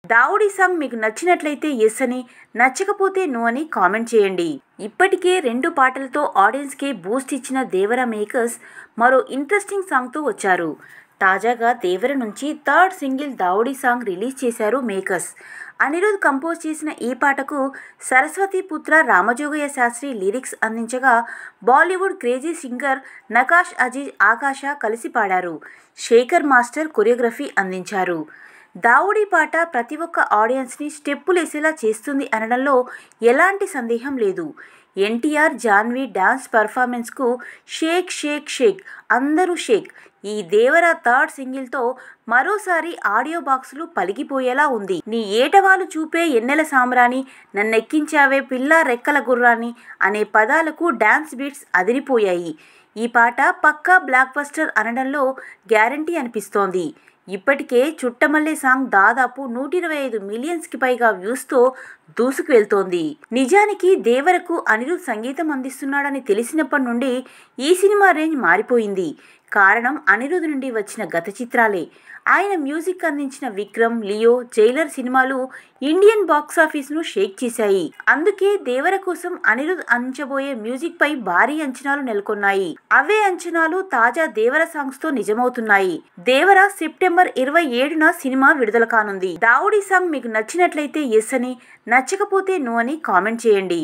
దావుడి song మీకు నచ్చినట్లయితే yes అని, నచ్చకపోతే నో అని కామెంట్ చేయండి. ఇప్పటికే 2 పాటలతో ఆడియన్స్కి బూస్ట్ ఇచ్చిన దేవర మేకర్స్ మరో ఇంట్రెస్టింగ్ సాంగ్తో వచ్చారు. తాజాగా దేవర నుంచి third single Daavudi song release చేశారు మేకర్స్. అనిరుద్ కంపోజ్ చేసిన ఈ పాటకు సరస్వతి పుత్ర రామజోగయ్య శాస్త్రి లిరిక్స్ అందించగా, బాలీవుడ్ క్రేజీ సింగర్ నకాష్ అజీజ్ ఆకాష కలిసి పాడారు. శేఖర్ మాస్టర్ కొరియోగ్రఫీ అందించారు. దావుడి పాట ప్రతి ఒక్క ఆడియన్స్ని స్టెప్పులేసేలా చేస్తుంది అనడంలో ఎలాంటి సందేహం లేదు. ఎన్టీఆర్, జాన్వీ డాన్స్ పర్ఫార్మెన్స్కు షేక్ షేక్ షేక్ అందరూ షేక్. ఈ దేవర థర్డ్ సింగిల్తో మరోసారి ఆడియో బాక్సులు పలిగిపోయేలా ఉంది. నీ ఏటవాలు చూపే ఎన్నెల సామ్రాణి, నన్నెక్కించావే పిల్లా రెక్కల గుర్రాన్ని అనే పదాలకు డాన్స్ బీట్స్ అదిరిపోయాయి. ఈ పాట పక్కా బ్లాక్ బస్టర్ అనడంలో గ్యారంటీ అనిపిస్తోంది. ఇప్పటికే చుట్టమల్లె సాంగ్ దాదాపు 125 మిలియన్స్కి పైగా వ్యూస్తో దూసుకు వెళ్తోంది. నిజానికి దేవరకు అనిరుద్ సంగీతం అందిస్తున్నాడని తెలిసినప్పటి నుండి ఈ సినిమా రేంజ్ మారిపోయింది. కారణం అనిరుద్ నుండి వచ్చిన గత చిత్రాలే. ఆయన మ్యూజిక్ అందించిన విక్రమ్, లియో, జైలర్ సినిమాలు ఇండియన్ బాక్సాఫీస్ను షేక్ చేశాయి. అందుకే దేవర కోసం అనిరుద్ అందించబోయే మ్యూజిక్ పై భారీ అంచనాలు నెలకొన్నాయి. అవే అంచనాలు తాజా దేవర సాంగ్స్తో నిజమవుతున్నాయి. దేవర సెప్టెంబర్ 27న సినిమా విడుదల కానుంది. దావుడి సాంగ్ మీకు నచ్చినట్లయితే ఎస్ అని, నచ్చకపోతే నో అని కామెంట్ చేయండి.